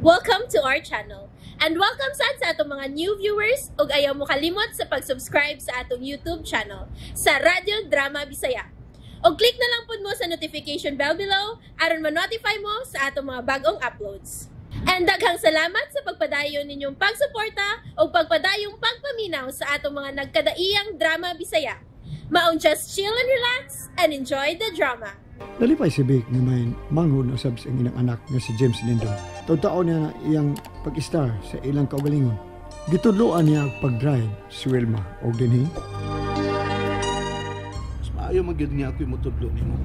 Welcome to our channel. And welcome sa atong mga new viewers ug ayaw mo kalimot sa pag-subscribe sa atong YouTube channel sa Radyo Drama Bisaya. O click na lang pud mo sa notification bell below aron ma-notify mo sa atong mga bagong uploads. And daghang salamat sa pagpadayon ninyong pagsuporta o pagpadayong pagpaminaw sa atong mga nagkadaiyang Drama Bisaya. Maong just chill and relax and enjoy the drama. Nalipay si Vic ni may manghod na sabs ang ilang anak nga si James Lindon. Taon-taon niya na iyang pag-star sa ilang kaugalingon. Gitudloan niya ang pag-drive si Wilma o dinhi. Mas maayo magyud niya ako yung mutudlo ni mo.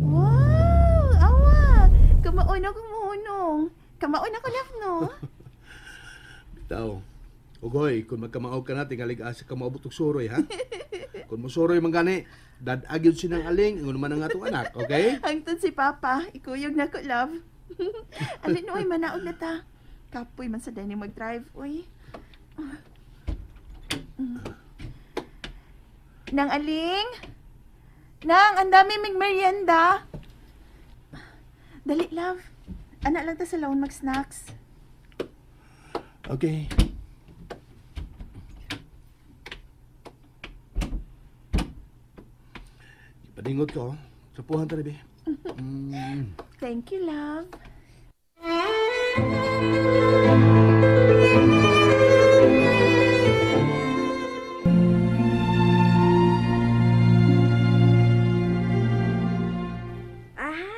Wow! Awa! Kamaon ako mohonong. Kamaon ako love, no? Bitaw. Ugoy, kung magkamaog ka na, tingalig asa ka maabot og suroy, ha? Kung musuroy man gani, dadagyod sinang aling, ang naman ang atong anak, okay? Hangtod si Papa, ikuyog na ko, love. Alin, uy, manaog na ta. Kapoy man sa dining mag-drive, uy. Nang aling? Nang, ang dami mig merienda. Dali, love. Anak lang ta sa laon mag-snacks. Okay. Padingot ko, sapuhan ta rin, Thank you, love.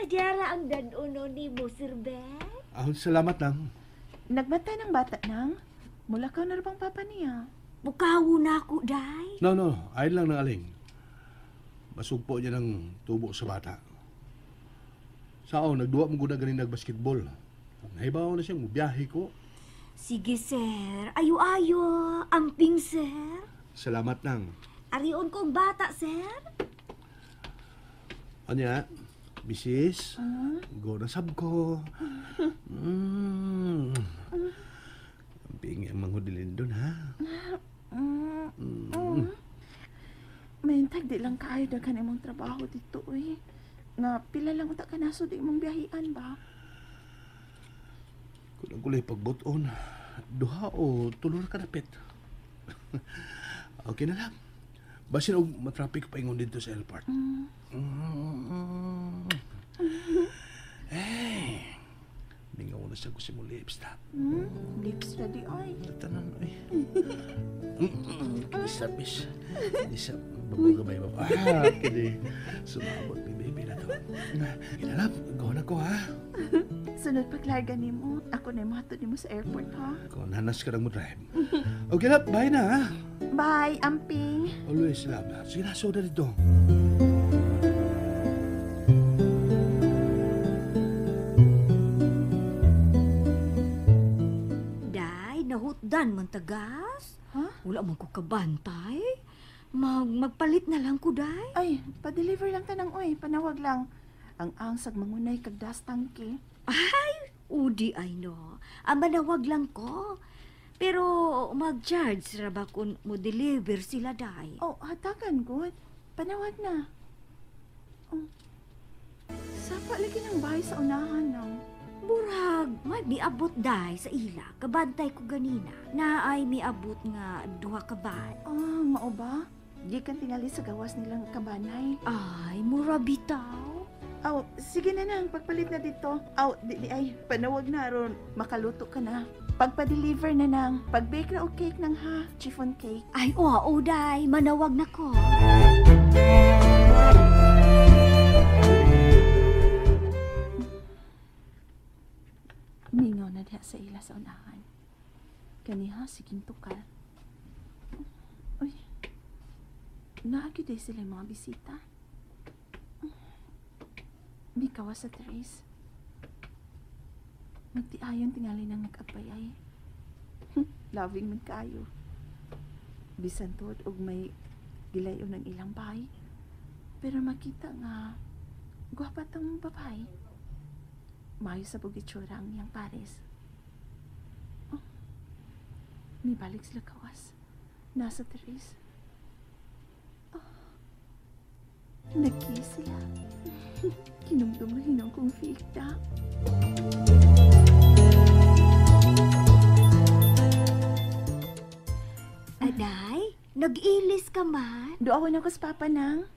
Diara ang danuno ni mo, Sir Ben. Salamat lang. Nagbata ng bata nang. Mula ka na bang papa niya? Bukawo na ako, day. No, ayun lang ng aling. Masugpo niya ng tubo sa bata. Sao, nagduwa mo guna ganin nag-basketball. Nahibaw na siyang biyahe ko. Sige, sir. Ayo-ayo. Amping, sir. Salamat lang. Arion kong bata, sir. Anya, bisis, go na sab ko. Amping ang manghudilin dun, ha? Mayintag di lang kayo daghan imong trabaho dito, uy. Nga pila lang utak ka naso di imong biyahian ba? Kung ang kulay pagbuton, duha o tulor ka napit. Okay na lang. Basin og matraffic pa ingon dito sa airport. Hey! Mingaw na siya ko si mo lips, tap. Lips ready, ay. Tanan, ay. Kisabis. Isap, babagabay ba? Kini. Sumabot ni baby na to. Inalap, go na ko, ha? Sunod paglarga ni mo, ako na mahatod ni mo sa airport, ha? Kung nanas ka lang mo drive. Okay, lap, bye na, ha? Bye, Amping. Always, lap. Sige na, soda dito. Nahutdan man tagas. Ha? Wala man ko kabantay. Magpalit na lang ko, day. Ay, pa-deliver lang ta ng uy, panawag lang. Ang angsag mangunay kag das tangke. Ay, udi ay no. Manawag lang ko. Pero mag-charge ra ba kung mo deliver sila, day? Oh, hatagan, good. Panawag na. Oh. Sapa lagi ng bahay sa unahan, nang. Burag, may miabot day sa ila. Kabantay ko ganina. Na ay miabot nga duha ka bad. Mao ba? Di kan tingali sa gawas nilang kabanay. Ay, mura bitaw. Aw, sige na nang, pagpalit na dito. Aw, di ay, panawag na ron. Makaluto ka na. Pagpa-deliver na nang. Pag-bake na o cake nang ha, chiffon cake. Ay, oo, day. Manawag na ko. Mingaw na diha sa ila sa unahan. Kaniha, siging tukal. Uy, naagyo day sila yung mga bisita. Bikawa sa Therese. Magtiayon tingali nang nag-agbayay. Loving man kayo. Bisan tod og may gilayo ng ilang bahay. Pero makita nga, gwapa tong babae. Mayo sa bugitsura ang iyang pares. Oh, may balik sila kawas. Nasa Therese. Oh. Nag-kiss sila. Hinumdum kong fikta. Aday, nag-ilis ka man? Doaw na ko sa papa nang.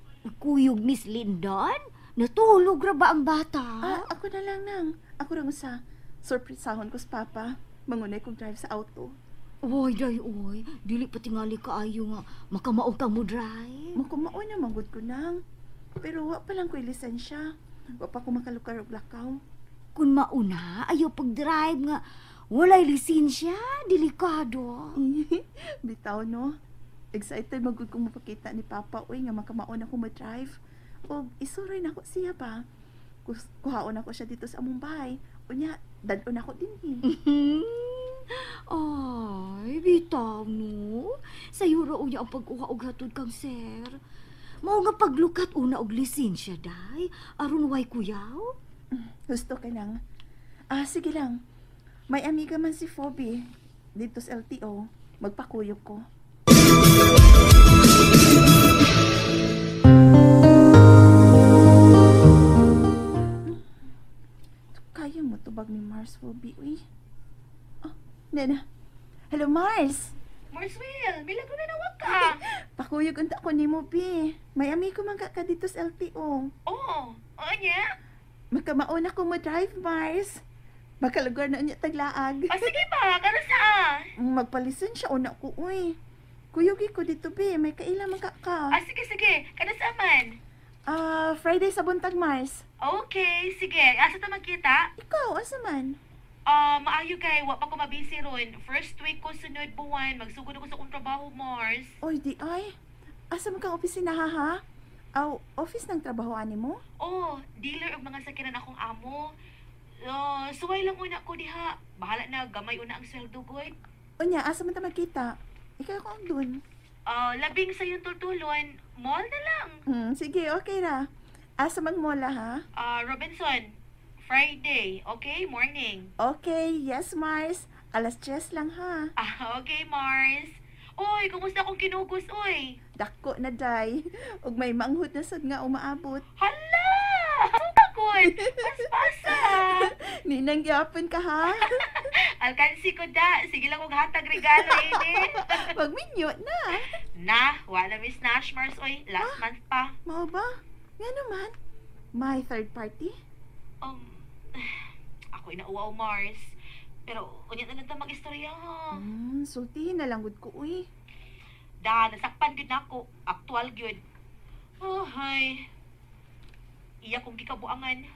Kuyog Miss Lindon? Natulog ra ba ang bata? Ako na lang nang. Ako lang sa surpresahon ko sa papa. Mangunay kong drive sa auto. Oy, day, oy. Dili pa tingali kaayo nga makamaog ka mo drive. Makumao na manggod ko nang. Pero wa pa lang ko'y lisensya. Wa pa ko makalukar og lakaw. Kung mauna, ayaw pag-drive nga. Walay lisensya, delikado. Bitaw no. Excited magud kong mapakita ni Papa uy nga makamaon ako ma-drive. O isuroy na ko siya pa. Kuhaon ako siya dito sa among bahay. Unya, dadon ako din Ay, bitaw no. Sayo ra unya ang pag-uha og hatod kang sir. Mao nga paglukat una og lisensya day, aron way kuyaw. Gusto ka nang. Sige lang. May amiga man si Phoebe dito sa LTO. Magpakuyog ko. Kaya mo tubag ni Mars, Phoebe, uy. Nena. Hello, Mars. Marswell, bilang ko na nawag ka. Pakuyog unta ko ni mo, Bi. May amigo man ka dito sa LTO. Oo niya? Magkamaon ako mo drive, Mars. Makalugar na unya taglaag. Sige ba, kano saan? Magpalisen siya una ko, uy. Kuyugi ko dito, Bi. May kaila man ka. Sige, kano saan man? Friday sa buntag, Mars. Okay, sige. Asa ta magkita? Ikaw, asa man? Maayo kay, wa pa ko mabisi ron. First week ko sunod buwan, magsugod ako sa kong trabaho, Mars. Oy, di ay. Asa man kang opisina, ha? Office ng trabahoan ni mo? Dealer og mga sakinan akong amo. Suway lang una ko diha. Bahala na, gamay una ang sweldo, good. Unya, asa man ta magkita? Ikaw ko ang dun. Labing sa yung tultulon, mall na lang. Sige, okay ra. Asa man mola, ha? Robinson, Friday, okay? Morning. Okay, yes, Mars. 10:00 lang, ha? Okay, Mars. Oy, kumusta akong kinugos, oy? Dako na, day. Ug may manghud na sad nga umaabot. Hala! Ang takot! Paspasa! Ninang gyapon ka, ha? Alkansi ko da. Sige lang kong hatag regalo, ini. Magminyo na. Wala Miss Nash, Mars, oy. Last month pa. Mao ba? Nga naman. May third party? Ako inauwaw, Mars. Pero, unya na nagta mag-istorya, ha? Sultihin na lang gud ko, uy. Nasakpan gud na ako. Aktual gud. Hay. Iya kong gikabuangan.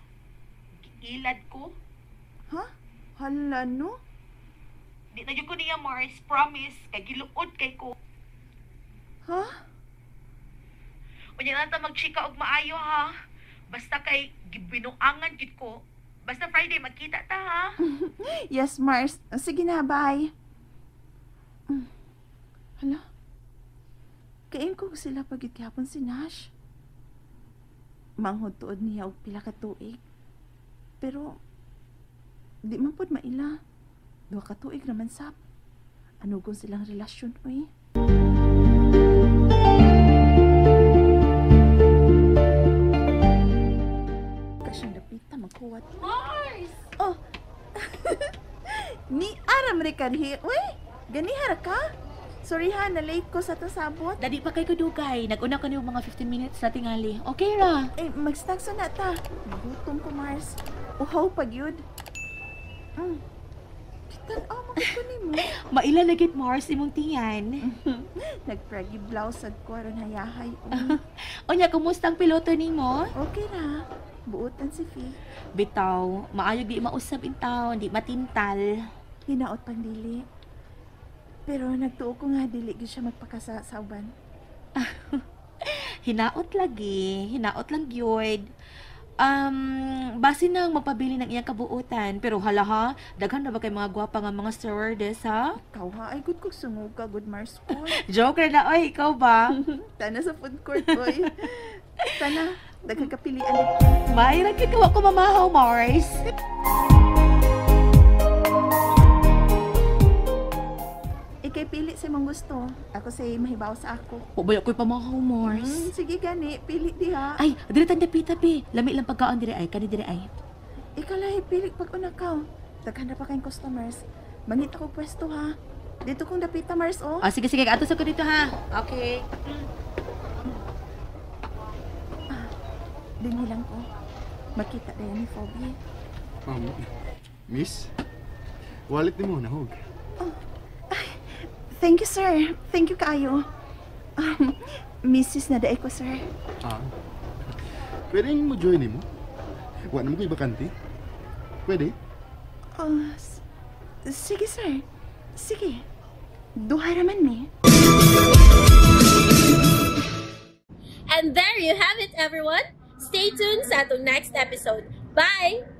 Ilad ko. Ha? Hala, no? Di na yun ko niya, Mars. Promise. Kay giluod kay ko. Ha? Unya na ta magchika og maayo, ha? Basta kay gibinuangan gid ko. Basta Friday magkita ta, ha? Yes, Mars. Sige na, bye. Hala? Kain ko sila pagit kahapon si Nash. Manghod tuod niya og pila ka tuig. Pero, di man pod maila. 2 ka tuig naman sap. Ano kung silang relasyon, uy? Kasyang dapita, magkuwat. Mars! Oh! Ni Aram Ricarhi. Uy! Ganihara ka? Sorry ha, na-late ko sa tasabot. Dadi pa kay kudugay. Nag-una ko niyo mga 15 minutes na tingali. Okay ra? Mag-snack sa nata. Nagutom ko, Mars. Uhaw pag yun. Tan-aw, makito ni mo. Maila lagit, Mars, imong tiyan. Nag-pragi blouse at ko aron hayahay. Onya, kumusta ang piloto nimo? Okay na. Buotan si Fee. Bitaw, maayo di mausap in town, di matintal. Hinaot pang dili. Pero nagtuo ko nga dili gyud siya magpakasa sa uban. Hinaot lang gyud. Basi nang magpabili ng iyang kabuutan. Pero hala ha, daghan na ba kay mga gwapa nga mga stewardess, ha? Ikaw ha, ay good kog sungog ka, good Mars ko. Joke na, oy, ikaw ba? Tana sa food court, boy. Tana, daghang kapilian dito. Mayroon kikaw ako mamahaw, Mars. kay pili sa imong gusto. Ako say mahibaw sa ako. Pabayo ko'y pamahaw, Mars. Sige gani, pili diha. Ay, dili tanda pita, pi. Lami lang pagkaon dire ay, kani dire ay. Ikaw lahi pili pag unakaw. Daghan na pa kayong customers. Mangit ako pwesto ha. Dito kong dapita Mars oh. Ah, sige, atos ako dito, ha? Okay. Dinhi lang ko. Makita dayon ni Phoebe. Miss, wallet ni mo nahog. Thank you sir. Thank you kaayo. Mrs. na daay ko sir. Pwede mo join mo? Wa na mo ko'y bakante? Pwede? Sige sir. Sige. Duha raman ni. And there you have it, everyone. Stay tuned sa atong next episode. Bye!